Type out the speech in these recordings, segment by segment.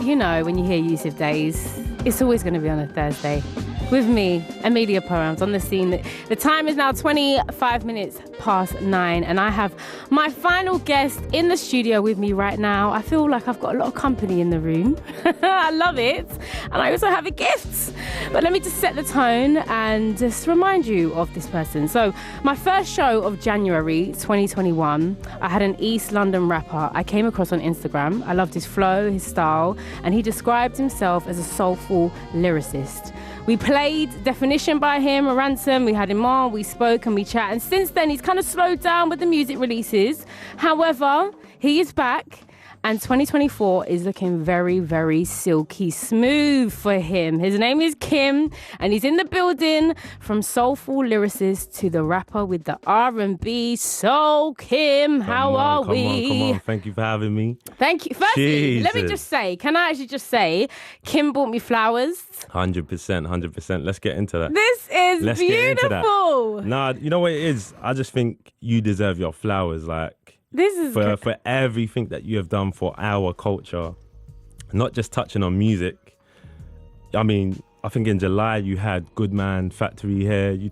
you know, when you hear Yussef Dayes, it's always going to be on a Thursday. With me, Amelia Poamz, on the scene. The time is now 25 minutes past 9, and I have my final guest in the studio with me right now. I feel like I've got a lot of company in the room. I love it. And I also have a gift. But let me just set the tone and just remind you of this person. So, my first show of January 2021, I had an East London rapper I came across on Instagram. I loved his flow, his style, and he described himself as a soulful lyricist. We played Definition by him, a Ransom. We had him on, we spoke and we chat. And since then, he's kind of slowed down with the music releases. However, he is back. And 2024 is looking very, very silky smooth for him. His name is Kiiymm, and he's in the building. From soulful lyricist to the rapper with the R&B. So, Kiiymm, how are we? Come on. Thank you for having me. Thank you. Firstly, let me just say, can I actually just say, Kiiymm bought me flowers. 100%. Let's get into that. This is Let's beautiful. Get into that. Nah, you know what it is? I just think you deserve your flowers. Like, this is for everything that you have done for our culture, not just touching on music. I mean, I think in July you had Good Man Factory here. You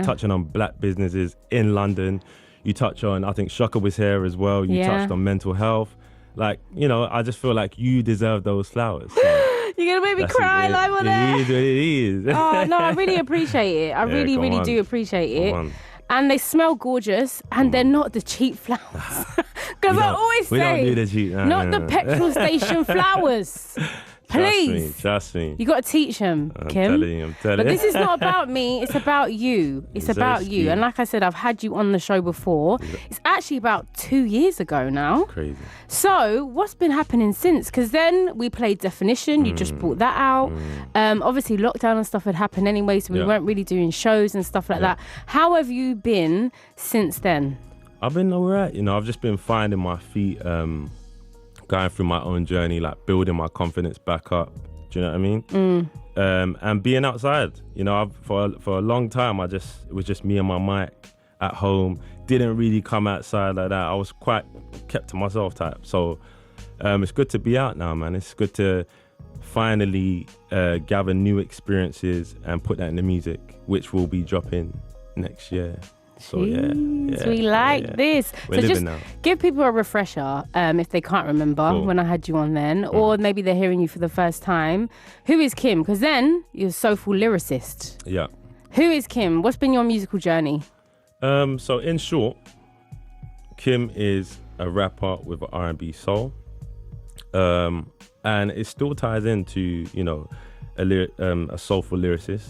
touching on black businesses in London. You touch on, I think Shaka was here as well. You touched on mental health. Like, you know, I just feel like you deserve those flowers. So. You're going to make me cry live on there. It is what it is. Oh, no, I really appreciate it. I really do appreciate it. And they smell gorgeous, and they're not the cheap flowers. Because I always say, we don't do the cheap. Not the petrol station flowers. Please. Trust me. You got to teach them, Kiiymm. I'm telling But you. this is not about me. It's about you. It's about you. And like I said, I've had you on the show before. It's actually about 2 years ago now. Crazy. So what's been happening since? Because then we played Definition. You just brought that out. Obviously, lockdown and stuff had happened anyway, so we weren't really doing shows and stuff like that. How have you been since then? I've been all right. You know, I've just been finding my feet, going through my own journey, like building my confidence back up. Do you know what I mean? And being outside. You know, for a long time, it was just me and my mic at home. Didn't really come outside like that. I was quite kept to myself type. So it's good to be out now, man. It's good to finally gather new experiences and put that in the music, which will be dropping next year. So we like this. We're so just now. Give people a refresher if they can't remember when I had you on then, or maybe they're hearing you for the first time. Who is Kiiymm? Because then you're a soulful lyricist. Yeah. Who is Kiiymm? What's been your musical journey? So in short, Kiiymm is a rapper with an R&B soul, and it still ties into, you know, a soulful lyricist.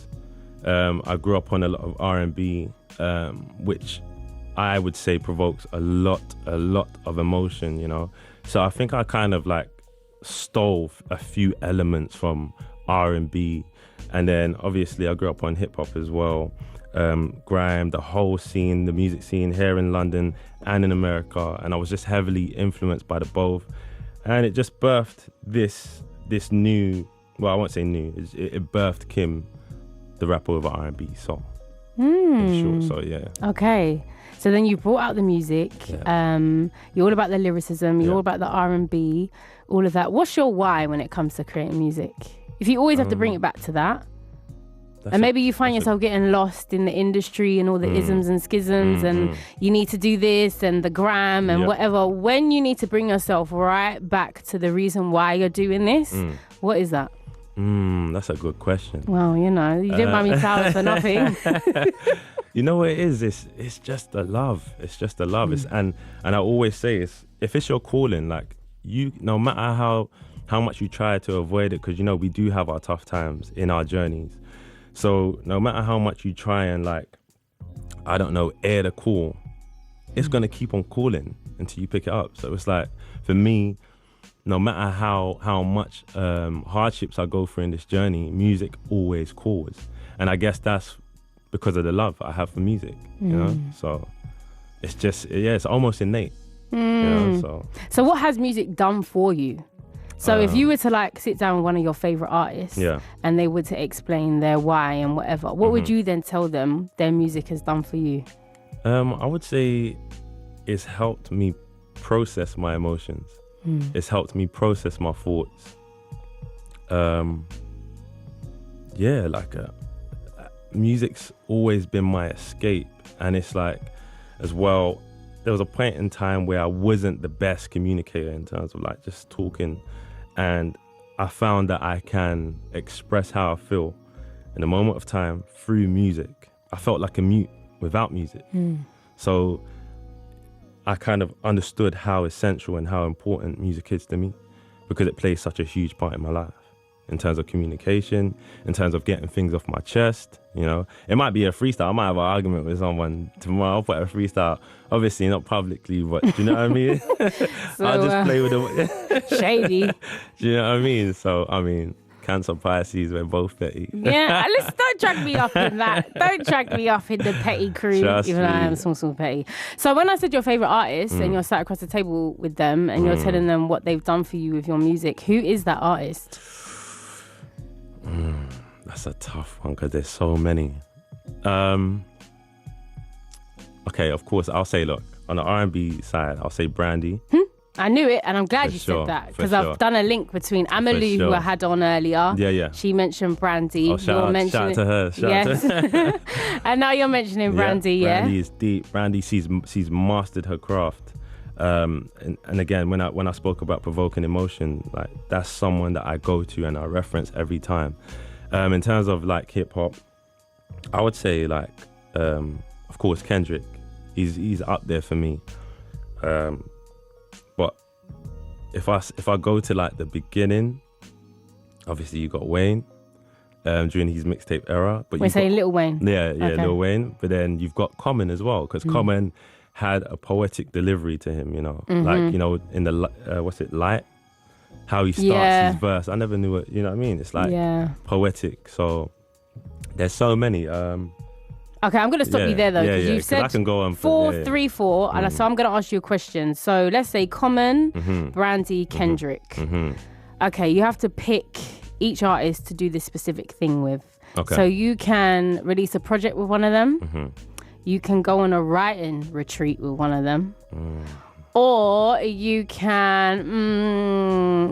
I grew up on a lot of R&B, which I would say provokes a lot of emotion, you know. So I think I kind of like stole a few elements from R&B, and then obviously I grew up on hip hop as well. Grime, the whole scene, the music scene here in London and in America, and I was just heavily influenced by the both, and it just birthed this new. Well, I won't say new. It birthed Kiiymm, the rapper with an R&B soul. In short, so yeah. Okay, so then you brought out the music. You're all about the lyricism. You're all about the R&B, all of that. What's your why when it comes to creating music? If you always have to bring it back to that. And maybe you find yourself getting lost in the industry and all the isms and schisms and you need to do this and the gram and whatever. When you need to bring yourself right back to the reason why you're doing this, what is that? That's a good question. Well, you know, you didn't buy me flowers for nothing. You know what it is? It's just a love. It's just a love. And I always say, if it's your calling, like no matter how much you try to avoid it, because you know we do have our tough times in our journeys. So no matter how much you try and air the call, it's gonna keep on calling until you pick it up. So it's like, for me, no matter how much hardships I go through in this journey, music always calls. And I guess that's because of the love I have for music, you know? So it's just, it's almost innate, you know? So what has music done for you? So if you were to sit down with one of your favorite artists and they were to explain their why and whatever, what would you then tell them their music has done for you? I would say it's helped me process my emotions. It's helped me process my thoughts. yeah, like music's always been my escape. And it's like, as well, there was a point in time where I wasn't the best communicator in terms of like just talking, and I found that I can express how I feel in a moment of time through music. I felt like a mute without music. So I kind of understood how essential and how important music is to me, because it plays such a huge part in my life in terms of communication, in terms of getting things off my chest. You know, it might be a freestyle. I might have an argument with someone tomorrow. I'll put a freestyle, obviously not publicly, but do you know what I mean? So, I'll just play with it. Shady. Do you know what I mean? So, I mean, Cancer Pisces, we're both petty. Yeah, don't drag me up in that. Don't drag me up in the petty crew, Trust even though I me. am small petty. So when I said your favourite artist and you're sat across the table with them and you're telling them what they've done for you with your music, who is that artist? That's a tough one because there's so many. Okay, of course, I'll say, look, on the R&B side, I'll say Brandy. I knew it, and I'm glad For you sure, said that, for because sure. I've done a link between Amelia, who sure. I had on earlier. Yeah. She mentioned Brandy. Oh, shout out to her. Shout out to her. Yes. And now you're mentioning Brandy, yeah? Brandy is deep. Brandy, she's mastered her craft. And again, when I spoke about provoking emotion, like that's someone that I go to and I reference every time. In terms of like hip hop, I would say like, of course, Kendrick. He's up there for me. But if I go to like the beginning, obviously you got Wayne during his mixtape era. But We're saying Lil Wayne. Yeah, Okay. Lil Wayne. But then you've got Common as well, because Common had a poetic delivery to him, you know, like, you know, in the Light, how he starts his verse. I never knew it, you know what I mean? It's like poetic. So there's so many. Okay, I'm going to stop you there though, because you've 'cause said I can go on 4, 3, 4, and so I'm going to ask you a question. So let's say Common, Brandy, Kendrick. Okay, you have to pick each artist to do this specific thing with. Okay. So you can release a project with one of them. You can go on a writing retreat with one of them. Or you can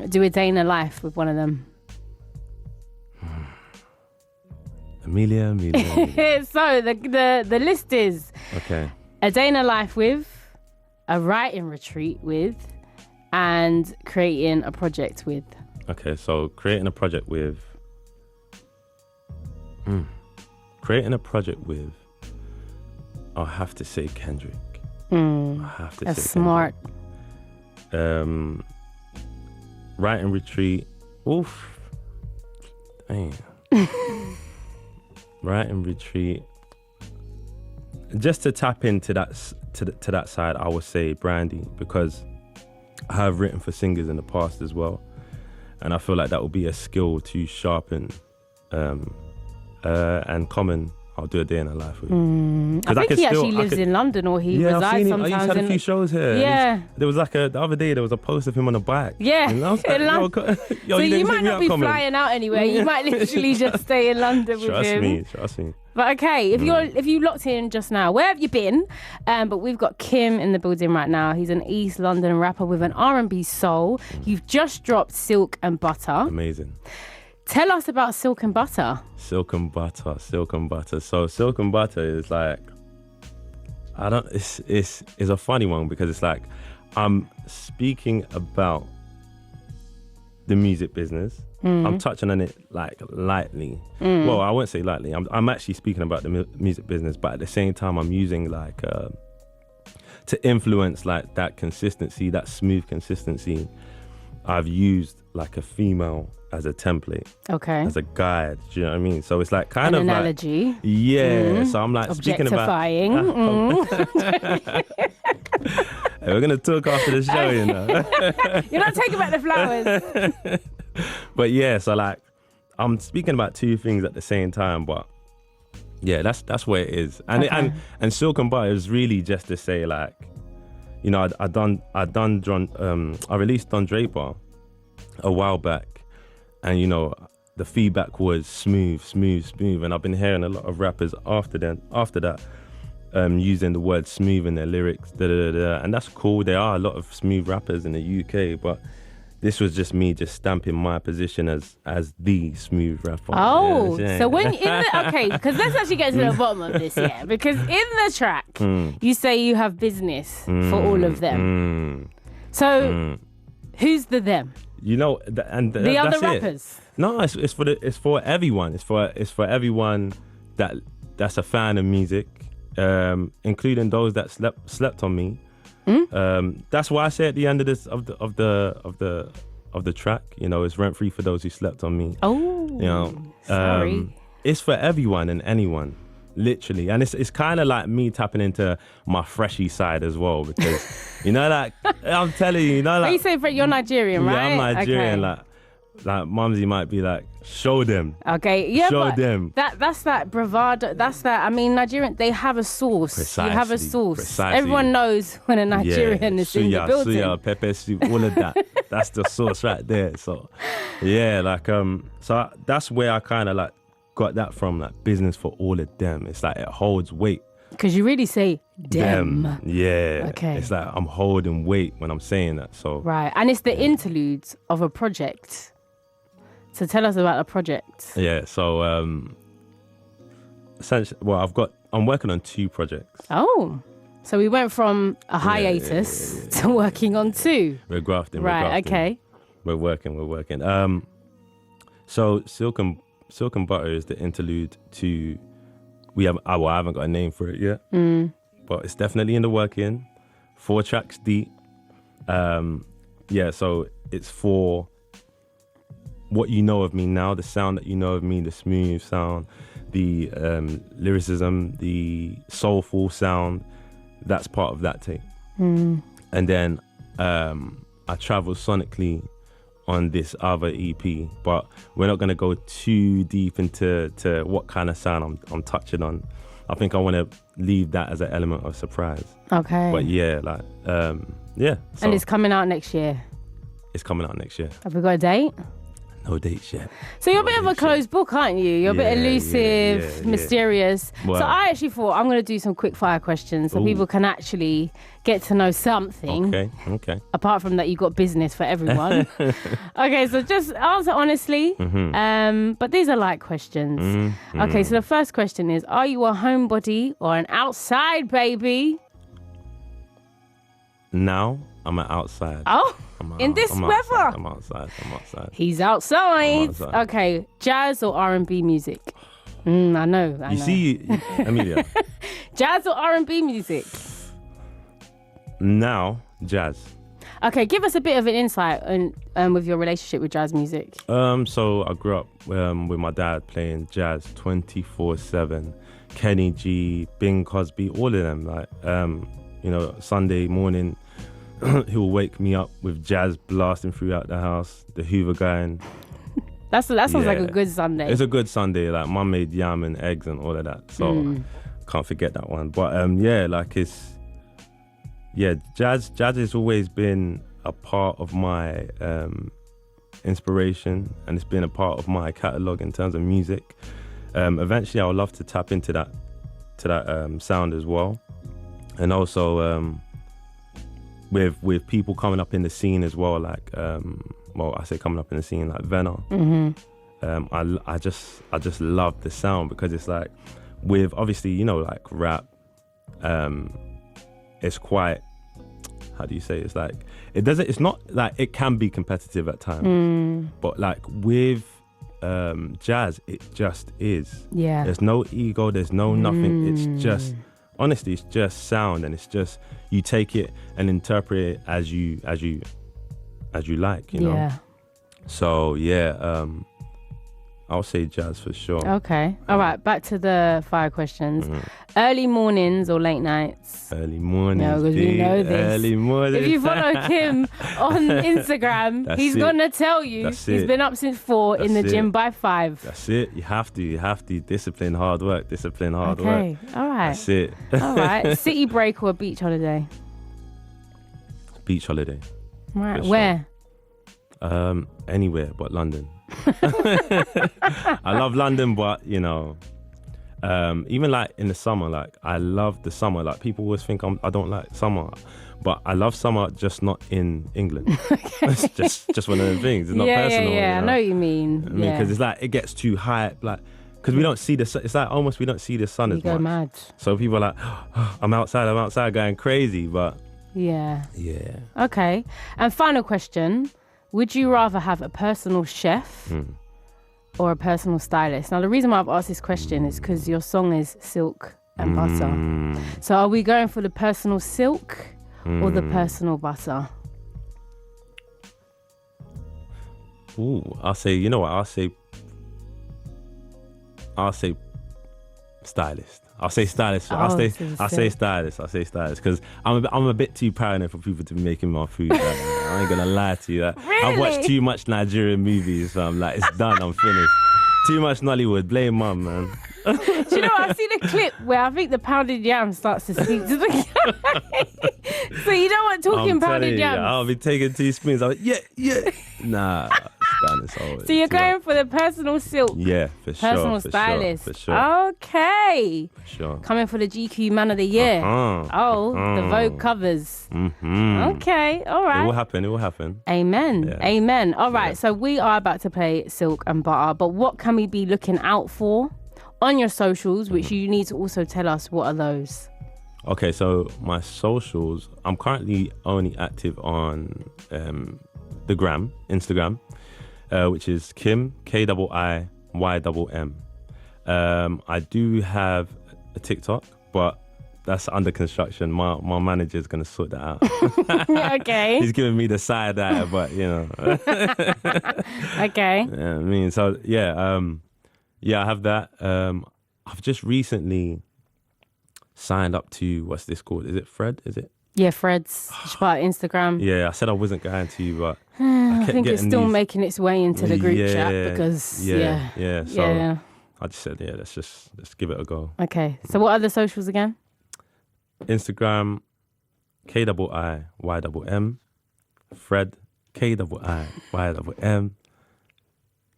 do a day in a life with one of them. Amelia. So the list is Okay. a day in a life with, a writing retreat with, and creating a project with. Okay, so creating a project with, I'll have to say Kendrick. I have to That's say smart. Kendrick. Writing retreat. Oof. Damn. Writing retreat. Just to tap into that to that side, I would say Brandy, because I have written for singers in the past as well, and I feel like that will be a skill to sharpen. And Common, I'll do a day in a life with. I think he actually lives in London, or he I've resides seen him. sometimes. He's had a few shows here. Yeah. There was like the other day there was a post of him on a bike. Yeah. And I was like, In London. yo, So you you didn't might hit me not up, be Common. flying out anywhere. You might literally just stay in London with him. Trust me. But okay, if you locked in just now, where have you been? But we've got Kiiymm in the building right now. He's an East London rapper with an R&B soul. You've just dropped Silk and Butter. Amazing. Tell us about Silk and Butter. Silk and Butter. So Silk and Butter is like, it's a funny one, because it's like I'm speaking about the music business. I'm touching on it like lightly. Well, I won't say lightly. I'm actually speaking about the music business, but at the same time, I'm using like to influence like that consistency, that smooth consistency. I've used like a female as a template, Okay. as a guide. Do you know what I mean? So it's like kind An of analogy. like, yeah. So I'm like speaking about. Objectifying. Hey, we're gonna talk after the show, you know. You're not taking back the flowers. But yeah, so like I'm speaking about two things at the same time, but yeah, that's where it is. And Okay. and Silk and Butter is really just to say like, you know, I released Don Draper a while back, and you know, the feedback was smooth, and I've been hearing a lot of rappers after that using the word smooth in their lyrics, and that's cool. There are a lot of smooth rappers in the UK, but this was just me just stamping my position as the smooth rapper. Oh, Yeah, so when in the okay, because let's actually get to the bottom of this, yeah. Because in the track, you say you have business for all of them. So who's the them? You know, The other rappers. No, it's for everyone. It's for everyone that's a fan of music, including those that slept on me. That's why I say at the end of this of the track, you know, it's rent free for those who slept on me. Oh, you know, sorry. It's for everyone and anyone, literally, and it's kind of like me tapping into my freshy side as well, because you know, like I'm telling you, you know, like When you say you're Nigerian, right? Yeah, I'm Nigerian, Okay. like Mumsy might be like, show them. Okay, yeah, Show but them. that's that bravado. That's that. I mean, Nigerian, they have a source. Precisely, You have a source. precisely. Everyone knows when a Nigerian is in the building. Suya, pepper soup, all of that. That's the sauce right there. So, yeah, like so that's where I kind of like got that from. Like business for all of them. It's like it holds weight. Because you really say them. Yeah. Okay. It's like I'm holding weight when I'm saying that. So Right, and it's the interludes of a project. So tell us about the project. yeah. So essentially, well, I'm working on 2 projects. Oh, so we went from a hiatus to working on 2. We're grafting. Right, we're grafting. okay. We're working. So Silk and Butter is the interlude to. I haven't got a name for it yet, but it's definitely in the working. 4 tracks deep. Yeah, so it's for what you know of me now, the sound that you know of me, the smooth sound, the lyricism, the soulful sound. That's part of that tape. And then I travel sonically on this other EP, but we're not going to go too deep into what kind of sound I'm touching on. I think I want to leave that as an element of surprise. Okay. But yeah, like yeah. So And it's coming out next year. it's coming out next year. Have we got a date? No dates yet. So you're a bit of a closed book, aren't you? You're a bit Yeah, elusive, yeah. mysterious. Well- So I actually thought I'm going to do some quick fire questions so Ooh. people can actually get to know something. Okay. Apart from that, you got business for everyone. Okay, so just answer honestly. But these are light questions. Okay, so the first question is: are you a homebody or an outside baby? Now I'm outside. Oh, in this weather. I'm outside. He's outside. outside. Okay, jazz or R&B music? I know. You see, Amelia, Jazz or R&B music? now jazz. Okay, give us a bit of an insight on with your relationship with jazz music. So I grew up with my dad playing jazz 24/7. Kenny G, Bing Crosby, all of them. Like, you know, Sunday morning, he'll wake me up with jazz blasting throughout the house. The Hoover going. That sounds like Yeah. a good Sunday. It's a good Sunday. Like, mum made yam and eggs and all of that. So can't forget that one. But yeah, like jazz has always been a part of my inspiration, and it's been a part of my catalogue in terms of music. Eventually I would love to tap into that sound as well, and also with people coming up in the scene as well, like I say coming up in the scene like Venna. I just love the sound, because it's like, with obviously, you know, like rap, it's quite, how do you say, it's like it's not like, it can be competitive at times, but like with jazz, it just is. Yeah. There's no ego, there's no nothing. It's just, honestly, it's just sound, and it's just, you take it and interpret it as you like, you know. Yeah. So yeah, I'll say jazz for sure. Okay. All right. Back to the fire questions. Early mornings or late nights? Early mornings. No, because we know this. Early mornings. If you follow Kiiymm on Instagram, That's he's it. gonna tell you That's he's it. been up since 4 in the That's gym it. by 5. That's it. You have to discipline, hard work. Okay. All right. That's it. All right. City break or beach holiday? Beach holiday. Right. For Where? Anywhere but London. I love London, but you know, Even like in the summer, like I love the summer. Like people always think I don't like summer, but I love summer, just not in England. It's just one of the things. It's not personal. Yeah, you know? I know what you mean. I mean, because it's like it gets too high, like because we don't see the sun. It's like almost we don't see the sun as go much. mad. So people are like, oh, I'm outside going crazy, but yeah. Yeah. Okay. And final question: would you rather have a personal chef or a personal stylist? Now, the reason why I've asked this question is because your song is Silk and Butter. So, are we going for the personal silk or the personal butter? Ooh, I'll say. You know what? I'll say stylist. I'll say stylist. I'll say stylist because I'm a bit too paranoid for people to be making my food. I ain't gonna lie to you. Really? I've watched too much Nigerian movies, so I'm like, it's done. I'm finished. Too much Nollywood. Blame mum, man. Do you know what? I've seen a clip where I think the pounded yam starts to speak to the guy. So you don't want talking pounded yams. I'll be taking 2 spoons. I'm like, yeah. Nah, it's done. So you're going for the personal silk. Yeah, for sure. Personal stylist. For sure. Okay. For sure. Coming for the GQ Man of the Year. The Vogue covers. Okay. All right. It will happen. Amen. Yeah. Amen. All right. Yeah. So we are about to play Silk and Butter, but what can we be looking out for on your socials, which you need to also tell us what are those? Okay, so my socials, I'm currently only active on the Instagram, which is Kiiymm, Kiiymm. I do have a TikTok, but that's under construction. My manager's going to sort that out. Okay. He's giving me the side eye, but you know. Okay. Yeah, I mean, so yeah, I have that. I've just recently signed up to, what's this called? Is it Fred? Is it? Yeah, Fred's. It's part of Instagram. Yeah, I said I wasn't going to, but I think it's still making its way into the group chat because, So I just said, let's give it a go. Okay. So what are the socials again? Instagram, Kiiymm. Fred, Kiiymm.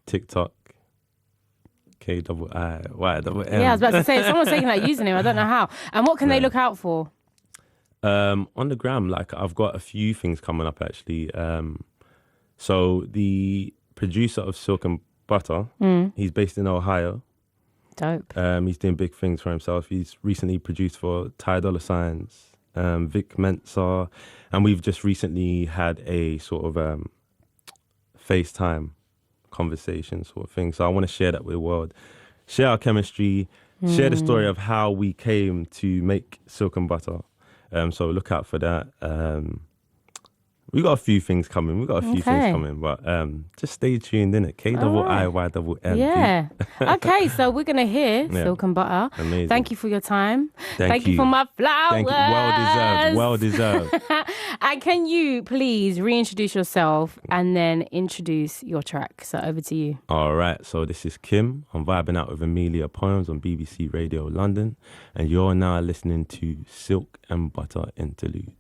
TikTok, Kiiymm. Yeah, I was about to say, if someone's taking that username, I don't know how. And what can they look out for? On the gram, like I've got a few things coming up actually. So the producer of Silk and Butter, he's based in Ohio. Dope. He's doing big things for himself. He's recently produced for Ty Dolla $igns, Vic Mensa, and we've just recently had a sort of FaceTime conversation sort of thing. So I want to share that with the world, share our chemistry, share the story of how we came to make Silk and Butter. So look out for that. We got a few things coming. But just stay tuned in it. Kiiymm. Yeah. Okay, so we're gonna hear Silk and Butter. Amazing. Thank you for your time. Thank you for my flowers. Thank you. Well deserved. And can you please reintroduce yourself and then introduce your track? So over to you. All right. So this is Kiiymm. I'm vibing out with Amelia Poamz on BBC Radio London, and you're now listening to Silk and Butter Interlude.